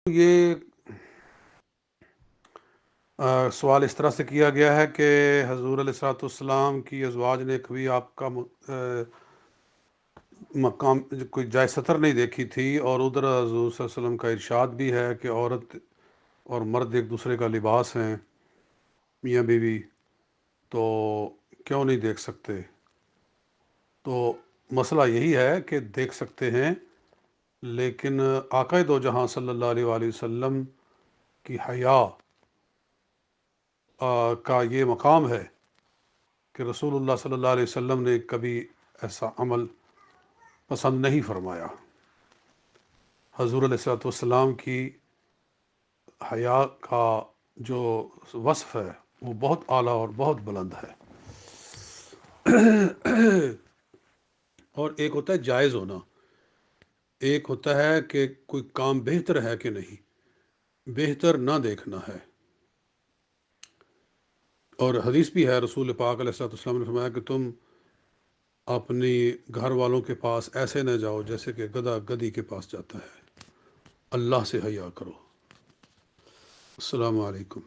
یہ سوال اس طرح سے کیا گیا ہے کہ حضور علیہ الصلوۃ والسلام کی ازواج نے کبھی آپ کا مقام کوئی جائے ستر نہیں دیکھی تھی، اور ادھر حضور صلی اللہ علیہ وسلم کا ارشاد بھی ہے کہ عورت اور مرد ایک دوسرے کا لباس ہیں، میاں بیوی، تو کیوں نہیں دیکھ سکتے؟ تو مسئلہ یہی ہے کہ دیکھ سکتے ہیں، لیکن آقا دو جہاں صلی اللہ علیہ وآلہ وسلم کی حیا کا یہ مقام ہے کہ رسول اللہ صلی اللہ علیہ وسلم نے کبھی ایسا عمل پسند نہیں فرمایا۔ حضور علیہ الصلوۃ والسلام کی حیا کا جو وصف ہے وہ بہت اعلیٰ اور بہت بلند ہے۔ اور ایک ہوتا ہے جائز ہونا، ایک ہوتا ہے کہ کوئی کام بہتر ہے کہ نہیں، بہتر نہ دیکھنا ہے۔ اور حدیث بھی ہے، رسول پاک علیہ الصلوۃ والسلام نے فرمایا کہ تم اپنی گھر والوں کے پاس ایسے نہ جاؤ جیسے کہ گدھا گدھی کے پاس جاتا ہے۔ اللہ سے حیا کرو۔ السلام علیکم۔